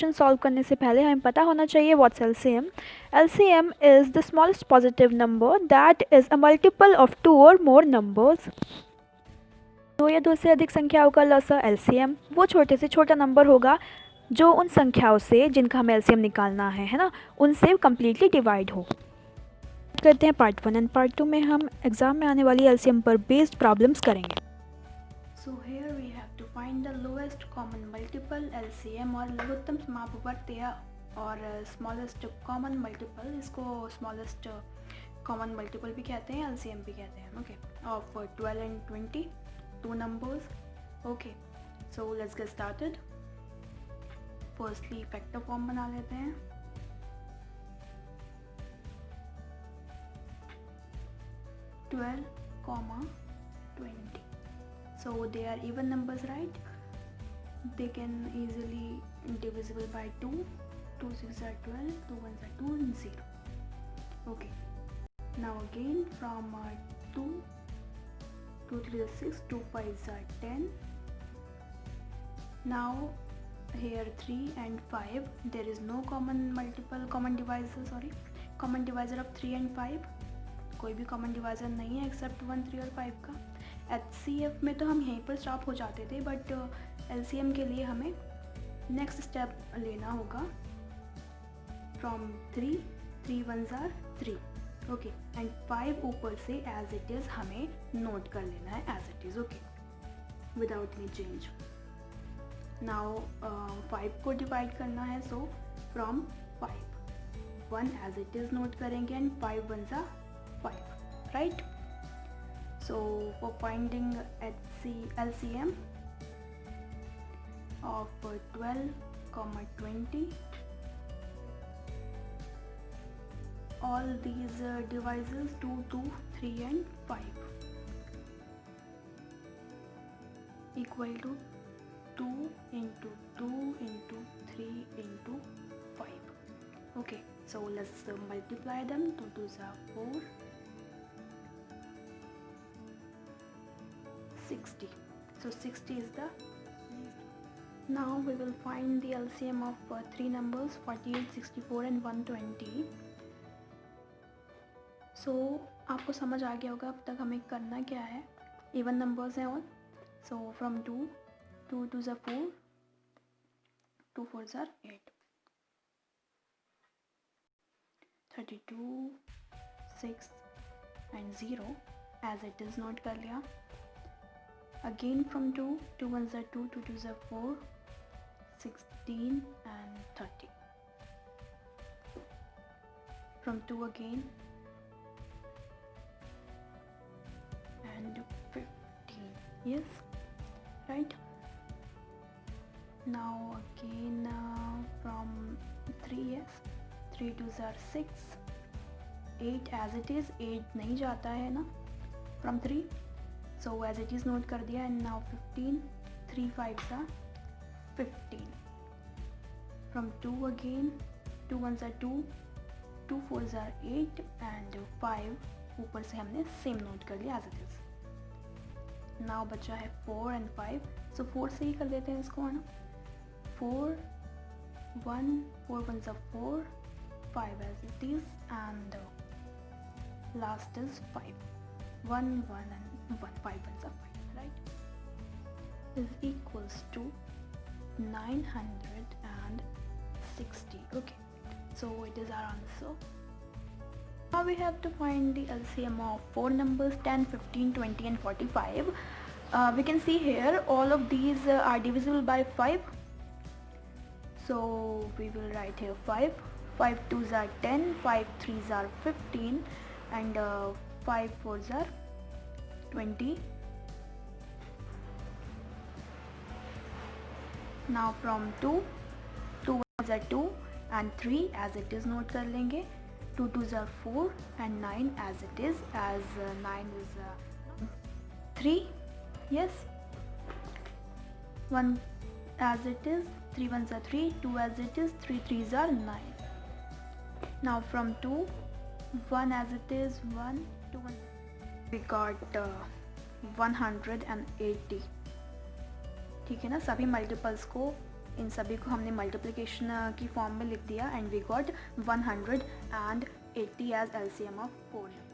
Question solve करने से पहले हमें पता होना चाहिए what's LCM. LCM is the smallest positive number that is a multiple of two or more numbers. दो या दो से अधिक संख्याओं का लसा एलसीएम वो छोटे से छोटा नंबर होगा जो उन संख्याओं से जिनका हमें एलसीएम निकालना है ना, उनसे कम्प्लीटली डिवाइड हो. करते हैं पार्ट 1 एंड पार्ट 2 में हम एग्जाम में आने वाली एलसीएम पर बेस्ड प्रॉब्लम्स करेंगे. So here we have to find the lowest common multiple LCM और लघुत्तम समापवर्तीय और smallest common multiple, इसको smallest common multiple भी कहते हैं, LCM भी कहते हैं. Okay, of 12 and 20, two numbers. Okay, so let's get started. Firstly factor form बना लेते हैं. (12, 20). So they are even numbers, right? They can easily divisible by 2. 2 6 are 12, 2 1s are 2 and 0. Okay. Now again from 2, 2 3 are 6, 2 5s are 10. Now here 3 and 5, there is no common divisor of 3 and 5. कोई भी common divisor नहीं है accept 1 3 और 5 का. HCF में तो हम यहीं पर स्टॉप हो जाते थे, बट LCM के लिए हमें नेक्स्ट स्टेप लेना होगा. From 3 3 1s are 3. Okay, and 5 ऊपर से एज इट इज़ हमें नोट कर लेना है as it is. Okay, without any change. Now 5 को डिवाइड करना है, so from 5 1 as it is note करेंगे and 5 1s are 5, right? So for finding LCM of 12, 20, all these divisors 2, 2, 3 and 5 equal to 2 into 2 into 3 into 5. Okay, so let's multiply them. 2 2s are 4, 60. So 60 is the least. Now we will find the LCM of three numbers 48, 64 and 120. So आपको समझ आ गया होगा अब तक हमें करना क्या है. इवन नंबर्स हैं और so from 2, 2 2s are 4, 2 4s are 8, 32, 6 and 0 as it is note कर लिया. Again from 2, 2 1s are 2, 2 2s are 4, 16 and 30. From 2 again and 15. Yes, right? Now again from 3, yes, 3 2s are 6, 8 as it is. 8 नहीं जाता है ना from 3, so as it is note कर दिया. and now 15, 3 5s are 15. from 2 again, 2 1s are 2, 2 4s are 8 and 5 ऊपर से हमने same note कर लिया as it is. now बचा है 4 and 5, so 4 से ही कर देते हैं इसको, है ना. 4 1 4 1s are 4, 5 as it is and last is 5. 1 1 and 1 5 1s are 5, right? Is equals to 960. Okay, so it is our answer. Now we have to find the LCM of four numbers 10 15 20 and 45. We can see here all of these are divisible by 5, so we will write here 5 5 2s are 10, 5 3s are 15 and 5 4s are 20. now from 2, 2 1s are 2 and 3 as it is note कर लेंगे. 2 2s are 4 and 9 as it is, as 9 is 3. yes, 1 as it is, 3 1s are 3, 2 as it is, 3 3s are 9. now from 2, 1 as it is 1, 2 1, we got 180. ठीक है ना. सभी multiples को इन सभी को हमने मल्टीप्लिकेशन की फॉर्म में लिख दिया and we got 180 as LCM of 4 numbers.